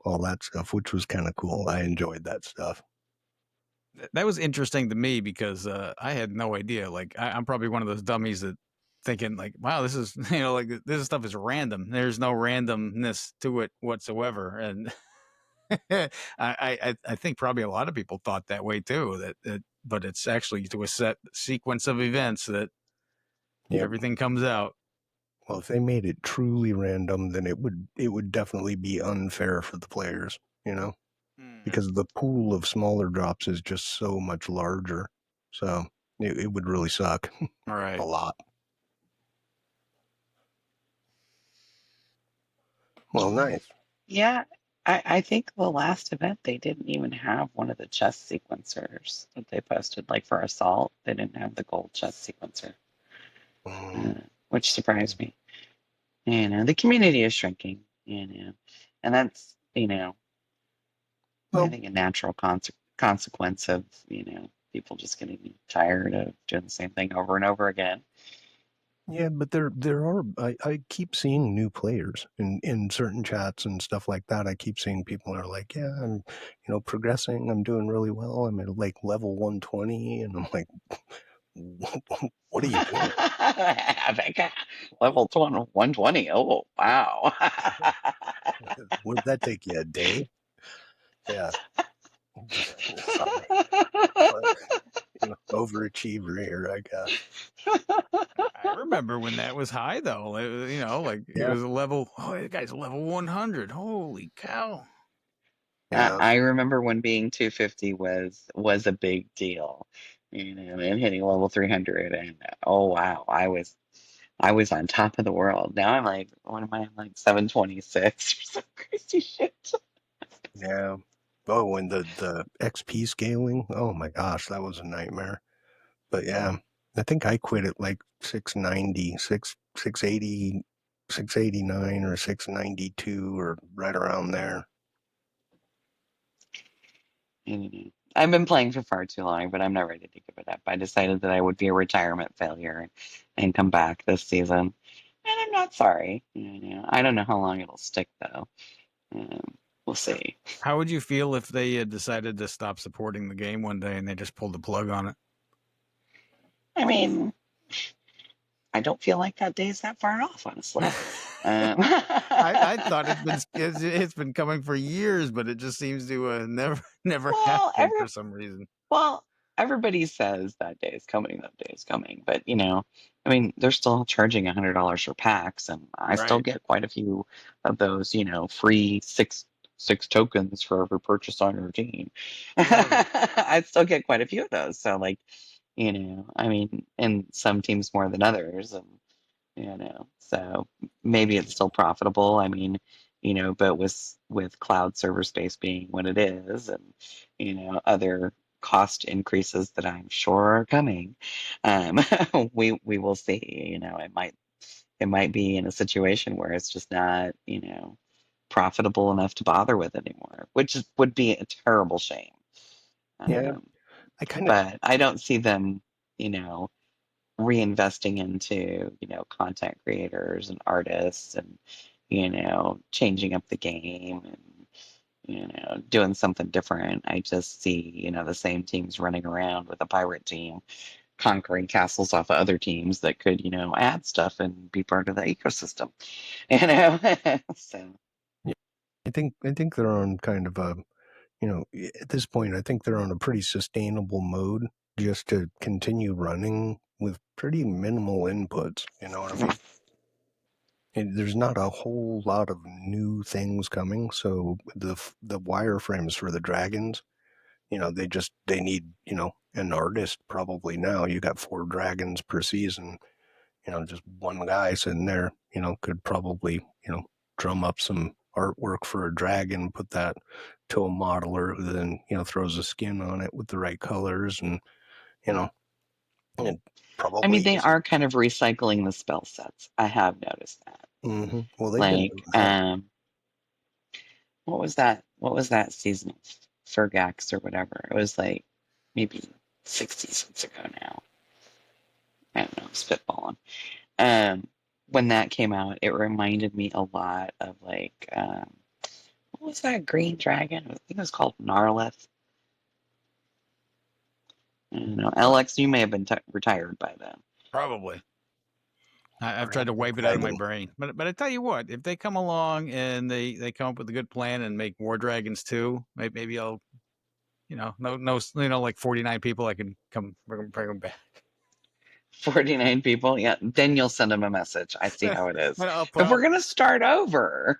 all that stuff, which was kind of cool. I enjoyed that stuff. That was interesting to me because I had no idea. Like, I'm probably one of those dummies that thinking like, wow, this is like this stuff is random. There's no randomness to it whatsoever, and I think probably a lot of people thought that way too. That but it's actually to a set sequence of events that Yep. everything comes out. Well, if they made it truly random, then it would definitely be unfair for the players, because the pool of smaller drops is just so much larger. So it would really suck All right. a lot. Well, nice. Yeah, I think the last event they didn't even have one of the chest sequencers that they posted, like for Assault. They didn't have the gold chest sequencer, which surprised me. The community is shrinking, and that's, I Well, think a natural consequence of, people just getting tired of doing the same thing over and over again. yeah, but there are I keep seeing new players in certain chats and stuff like that. I keep seeing people are like, yeah, I'm progressing. I'm doing really well. I'm at like level 120, and I'm like, what are you doing? Havok, level 20, 120. Oh, wow. Would that take you a day? Yeah. Sorry. But, overachiever here, I guess. I remember when that was high though. Like it Yeah. was a level. Oh, that guy's level 100. Holy cow! Yeah. I remember when being 250 was a big deal, and hitting level 300, and oh wow, I was on top of the world. Now I'm like, what am I? I'm like 726 or some crazy shit. Yeah. Oh, and the XP scaling. Oh my gosh, that was a nightmare. But yeah, I think I quit at like 690, 680, 689 or 692 or right around there. I've been playing for far too long, but I'm not ready to give it up. I decided that I would be a retirement failure and come back this season, and I'm not sorry. I don't know how long it'll stick though. We'll see. How would you feel if they had decided to stop supporting the game one day and they just pulled the plug on it? I mean, I don't feel like that day's that far off, honestly. I thought it's been coming for years, but it just seems to never well, happen for some reason. well, everybody says that day is coming, that day is coming, but I mean, they're still charging $100 for packs, and I still Right. get quite a few of those, free six tokens for every purchase on your team. Right. I still get quite a few of those, so like, I mean, and some teams more than others, and so maybe it's still profitable. I mean, but with cloud server space being what it is, and other cost increases that I'm sure are coming, um, we will see. It might be in a situation where it's just not profitable enough to bother with anymore, which would be a terrible shame. Yeah, Um, I kind of but I don't see them, you know reinvesting into content creators and artists, and changing up the game, and doing something different. I just see the same teams running around with a pirate team conquering castles off of other teams that could add stuff and be part of the ecosystem. you know so yeah, I think they're on kind of a, at this point I think they're on a pretty sustainable mode just to continue running with pretty minimal inputs, you know what I mean? There's not a whole lot of new things coming, so the wireframes for the dragons, they need, an artist probably now. You got 4 dragons per season, just one guy sitting there, could probably, drum up some artwork for a dragon, put that to a modeler who then, throws a skin on it with the right colors, and, you know, and I mean, probably they easy. are kind of recycling the spell sets. I have noticed that. Well, they've been Like, doing that. what was that season of Fergax or whatever? It was like maybe 6 seasons ago now. I don't know, spitballing. Um, when that came out, it reminded me a lot of like, what was that green dragon? I think it was called Gnarleth. I don't know. Lx, you may have been retired by then. Probably. I've tried Green to wipe it out of my dragon. brain, but I tell you what, if they come along and they come up with a good plan and make War Dragons too, maybe I'll no, like 49 people. I can come bring them back. 49 people. Yeah. Then you'll send them a message. I see how it is. If we're Well, going to start over.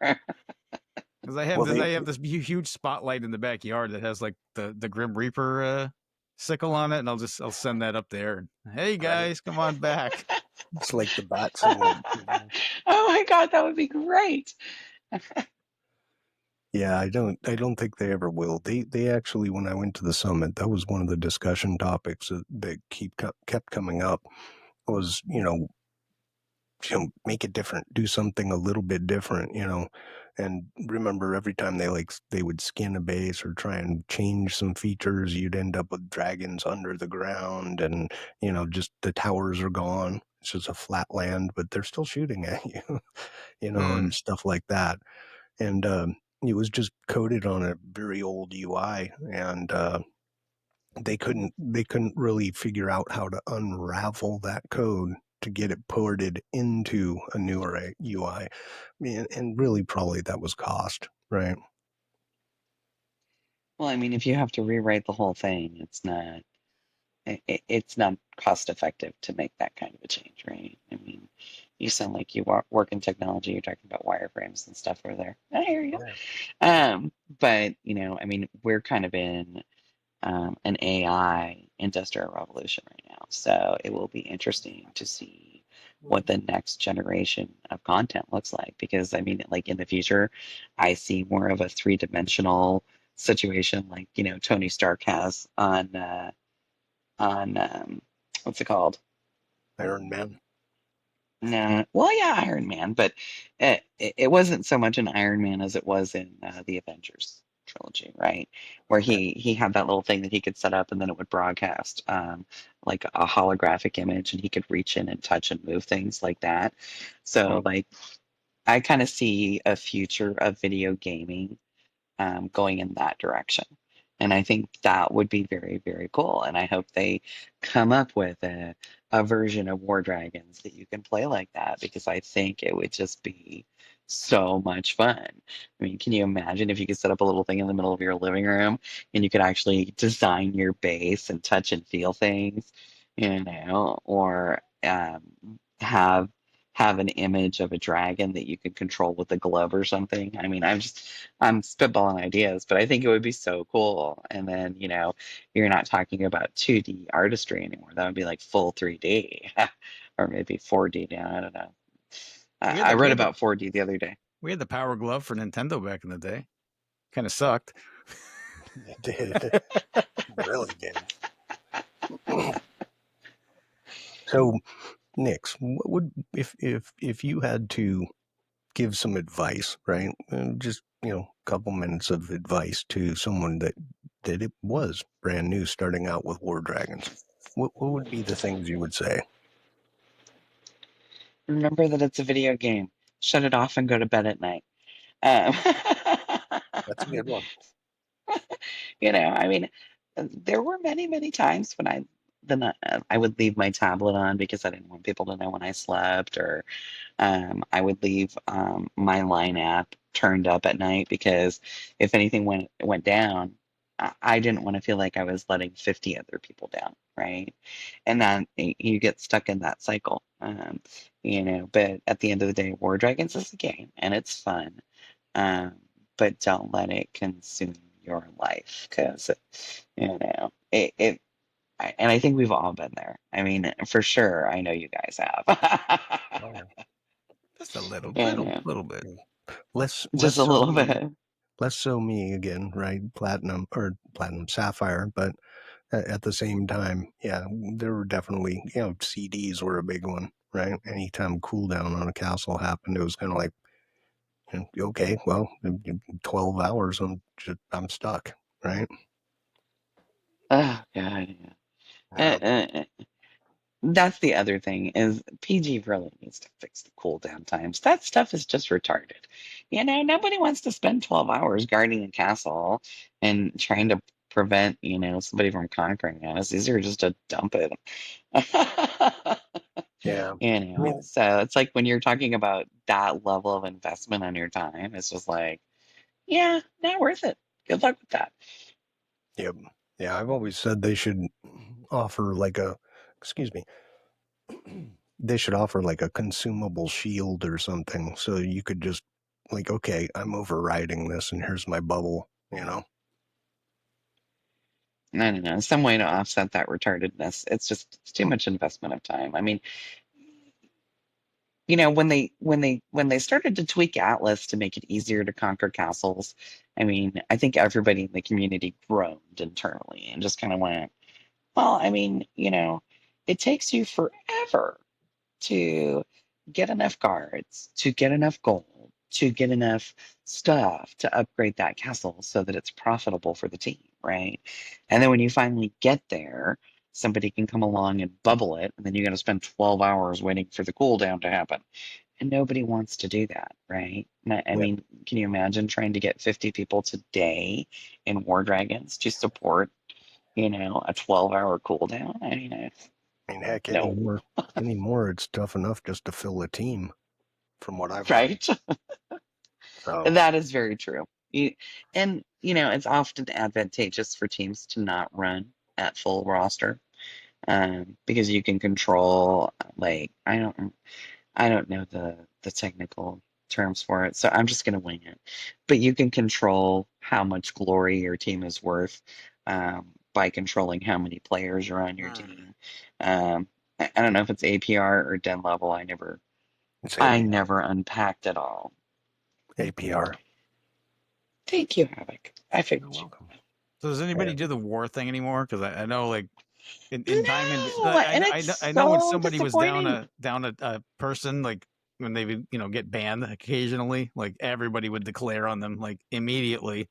because I have Well, this, I have this huge spotlight in the backyard that has like the Grim Reaper sickle on it, and I'll send that up there. Hey right. guys, come on back. It's like the bat signal. Oh my God, that would be great. Yeah, I don't think they ever will. They actually, when I went to the summit, that was one of the discussion topics that kept coming up was, make it different, do something a little bit different, and remember every time they would skin a base or try and change some features, you'd end up with dragons under the ground, and just the towers are gone. It's just a flat land, but they're still shooting at you, and stuff like that. And it was just coded on a very old UI, and they couldn't really figure out how to unravel that code to get it ported into a newer UI. And really probably that was cost, right? Well, I mean, if you have to rewrite the whole thing, it's not cost effective to make that kind of a change, right? I mean, you sound like you work in technology. You're talking about wireframes and stuff over there. I hear you. Yeah. But I mean, we're kind of in an AI industrial revolution right now. So it will be interesting to see what the next generation of content looks like. Because I mean, like in the future, I see more of a three-dimensional situation, like Tony Stark has on what's it called? Iron Man. No, well, yeah, Iron Man, but it wasn't so much an Iron Man as it was in the Avengers trilogy, right? Where Okay. he had that little thing that he could set up, and then it would broadcast like a holographic image, and he could reach in and touch and move things like that. So, Oh, like, I kind of see a future of video gaming going in that direction. And I think that would be very, very cool. And I hope they come up with a version of War Dragons that you can play like that because I think it would just be so much fun. I mean, can you imagine if you could set up a little thing in the middle of your living room and you could actually design your base and touch and feel things, or have an image of a dragon that you could control with a glove or something. I mean, I'm spitballing ideas, but I think it would be so cool. And then, you're not talking about 2D artistry anymore. That would be like full 3D or maybe 4D now. I don't know. We had I the we read had the about 4D the other day. we had the Power Glove for Nintendo back in the day. Kind of sucked. it did. Really did. So, Nix, what would if you had to give some advice, right? Just a couple minutes of advice to someone that it was brand new, starting out with War Dragons. What would be the things you would say? Remember that it's a video game. Shut it off and go to bed at night. Um, That's a good one. I mean, there were many, many times when I would leave my tablet on because I didn't want people to know when I slept, or I would leave my line app turned up at night because if anything went down, I didn't want to feel like I was letting 50 other people down, right? And then you get stuck in that cycle, But at the end of the day, War Dragons is a game and it's fun, um, but don't let it consume your life because it. And I think we've all been there. I mean, for sure, I know you guys have. Oh, yeah. Just a little, you little, know, little bit. Less just less a so little me, bit. less so me again, right? Platinum sapphire, but at the same time, yeah, there were definitely, CDs were a big one, right? Anytime cooldown on a castle happened, it was kind of like, okay, well, in 12 hours, I'm stuck, right? Oh God, yeah. Yeah. That's the other thing is PG really needs to fix the cooldown times. That stuff is just retarded. Nobody wants to spend 12 hours guarding a castle and trying to prevent, somebody from conquering us. These are just to dump it. Yeah. I mean, So it's like when you're talking about that level of investment on your time, it's just like, yeah, not worth it. Good luck with that. Yep. Yeah, I've always said they should offer like a, excuse me, they should offer like a consumable shield or something so you could just, like, okay, I'm overriding this and here's my bubble, you know? I don't know, some way to offset that retardedness. It's too much investment of time. I mean, when they started to tweak Atlas to make it easier to conquer castles, I mean, I think everybody in the community groaned internally and just kind of went, well, I mean, it takes you forever to get enough guards, to get enough gold, to get enough stuff to upgrade that castle so that it's profitable for the team, right? And then when you finally get there, somebody can come along and bubble it, and then you got to spend 12 hours waiting for the cooldown to happen. And nobody wants to do that, right? I Yep. mean, can you imagine trying to get 50 people today in War Dragons to support, a 12-hour cooldown? I mean, I mean, heck, no, anymore, it's tough enough just to fill a team from what I've learned. right? So, And that is very true. It's often advantageous for teams to not run at full roster, because you can control, like, I don't know the technical terms for it, so I'm just gonna wing it. But you can control how much glory your team is worth, by controlling how many players are on your Mm. team. I don't know if it's APR or den level. I never it's I APR. never unpacked it all. APR. Thank you, Havoc. I You're figured you. welcome. So does Yeah. anybody do the war thing anymore? Because I know, like in Diamond, No, and it's I know when so somebody was down disappointing. a person, like when they would get banned occasionally, like everybody would declare on them like immediately.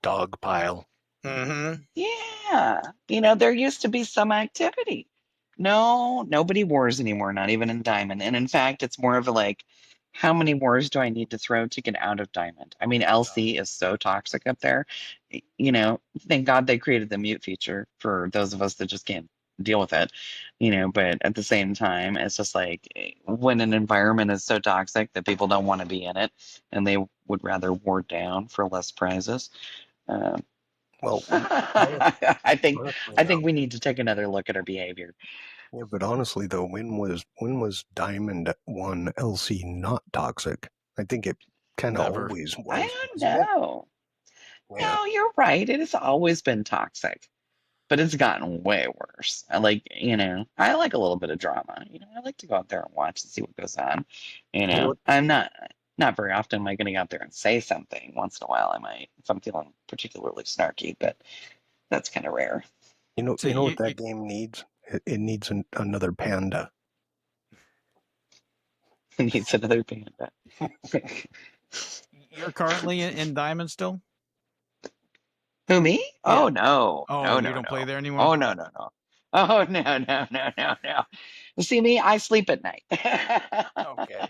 Dog pile. Mm-hmm. Yeah, there used to be some activity. No, nobody wars anymore, not even in Diamond. And in fact, it's more of a like, how many wars do I need to throw to get out of Diamond? I mean, LC is so toxic up there. Thank God they created the mute feature for those of us that just can't deal with it. But at the same time, it's just like, when an environment is so toxic that people don't want to be in it and they would rather ward down for less prizes. Um, Well, I think honestly, I think we need to take another look at our behavior. yeah, but honestly though, when was Diamond One LC not toxic? I think it kind of Never. always I was, don't wasn't it? know. Yeah. No, you're right. It has always been toxic, but it's gotten way worse. I like a little bit of drama. I like to go out there and watch and see what goes on. Well, I'm not very often am I going to go out there and say something. Once in a while, I might if I'm feeling particularly snarky, but that's kind of rare. So you know what that game needs? It needs another panda. It needs another panda. you're currently in Diamond still? Who, me? Yeah. Oh no, Oh, no, you no, don't play no. there anymore? Oh no, no, no. Oh no, no, no, no, no. You see me? I sleep at night. Okay.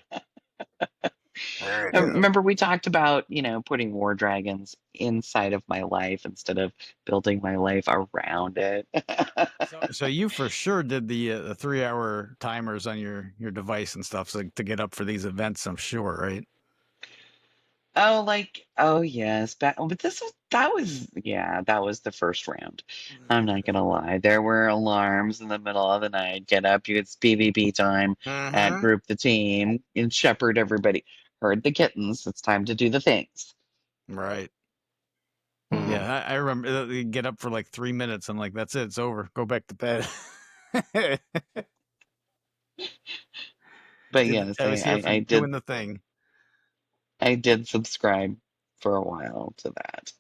There it is. Remember we talked about, putting war dragons inside of my life instead of building my life around it. So you for sure did the 3 hour timers on your device and stuff, so to get up for these events, I'm sure, right? Oh yes, but that was the first round. I'm not gonna lie. There were alarms in the middle of the night. Get up, it's PvP time at Mm-hmm. group the team and shepherd everybody. Herd the kittens. It's time to do the things. Right. Hmm. Yeah, I remember you get up for like 3 minutes. I'm like, that's it. It's over. Go back to bed. But yes, I was here for I doing did the thing. I did subscribe for a while to that.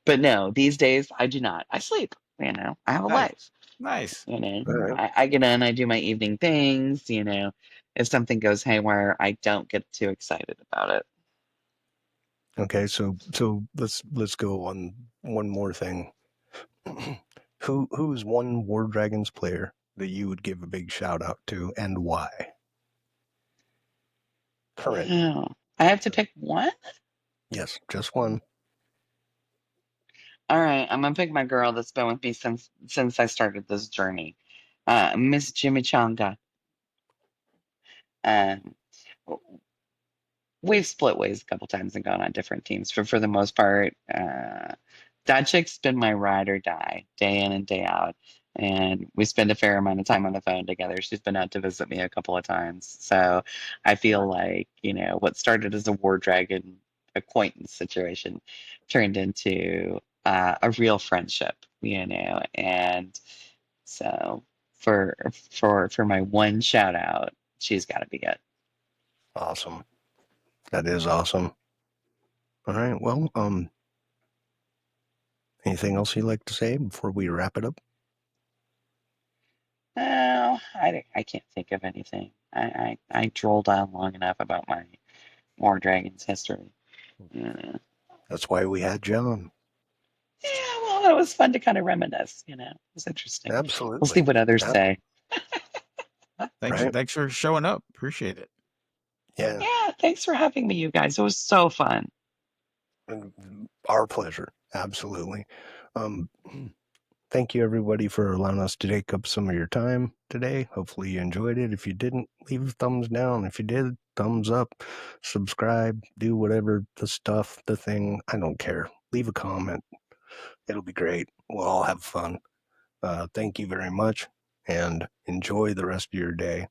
But no, these days I do not. I sleep, I have a Nice. life, Nice. All right. I get in, I do my evening things. If something goes haywire, I don't get too excited about it. Okay. So let's go on one more thing. Who's one War Dragons player that you would give a big shout out to and why? Current. Wow. I have to pick one? Yes, just one. All right, I'm gonna pick my girl that's been with me since I started this journey. Miss Chimichanga. Um we've split ways a couple times and gone on different teams, but for the most part, that chick's been my ride or die, day in and day out. And we spend a fair amount of time on the phone together. She's been out to visit me a couple of times. So I feel like, what started as a war dragon acquaintance situation turned into a real friendship, and so for my one shout out, she's got to be it. Awesome. That is awesome. All right. Well, anything else you'd like to say before we wrap it up? No, I can't think of anything. I drolled on long enough about my War Dragons history. Yeah. That's why we had John. Yeah, well, it was fun to kind of reminisce. It was interesting. We'll see Absolutely. what others say. Right? Thanks for showing up. Appreciate it. Yeah. Yeah, thanks for having me, you guys. It was so fun. Our pleasure. Absolutely. Thank you, everybody, for allowing us to take up some of your time today. Hopefully you enjoyed it. If you didn't, leave a thumbs down. If you did, thumbs up, subscribe, do whatever the thing. I don't care. Leave a comment. It'll be great. We'll all have fun. Thank you very much, and enjoy the rest of your day.